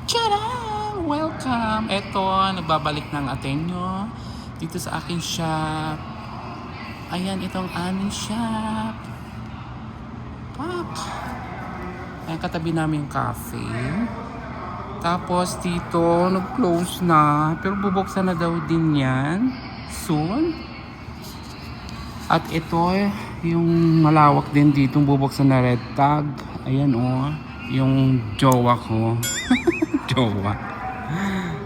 Tcharam! Welcome! Eto, nagbabalik ng Atenyo dito sa aking shop. Ayan, itong aming shop. Pak! Ayan, katabi namin yung cafe. Tapos dito, nag-close na. Pero bubuksan na daw din yan soon. At ito, yung malawak din dito, bubuksan na red tag. Ayan yung jowa ko. Jowa.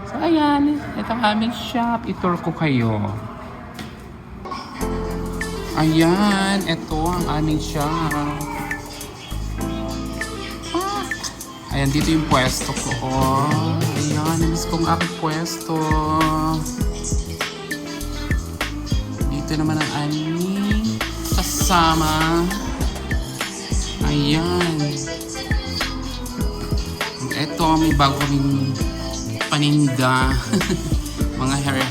So ayan, ito ang aming shop. I-tour ko kayo. Ayan, ito ang aming shop. Ayan, dito yung pwesto ko. Ayan, namiss kong aking pwesto. Dito naman ang aming kasama. Ayan. Ito, may bago rin paninda. Mga hair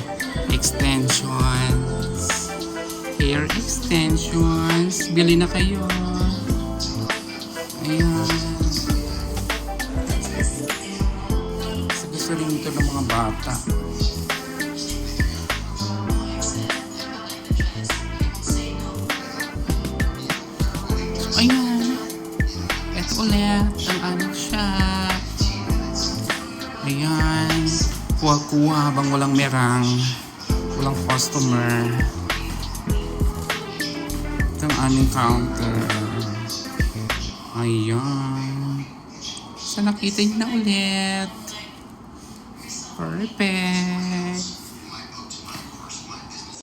extensions. Hair extensions. Bili na kayo. Ayan. Gusto rin ito ng mga bata. Ayan. Ito ulit ang aming shop. Ayan. Kuha-kuha habang walang merang. Walang customer. Ito ang aming counter. Ayan. So nakita niyo na ulit. Perfect.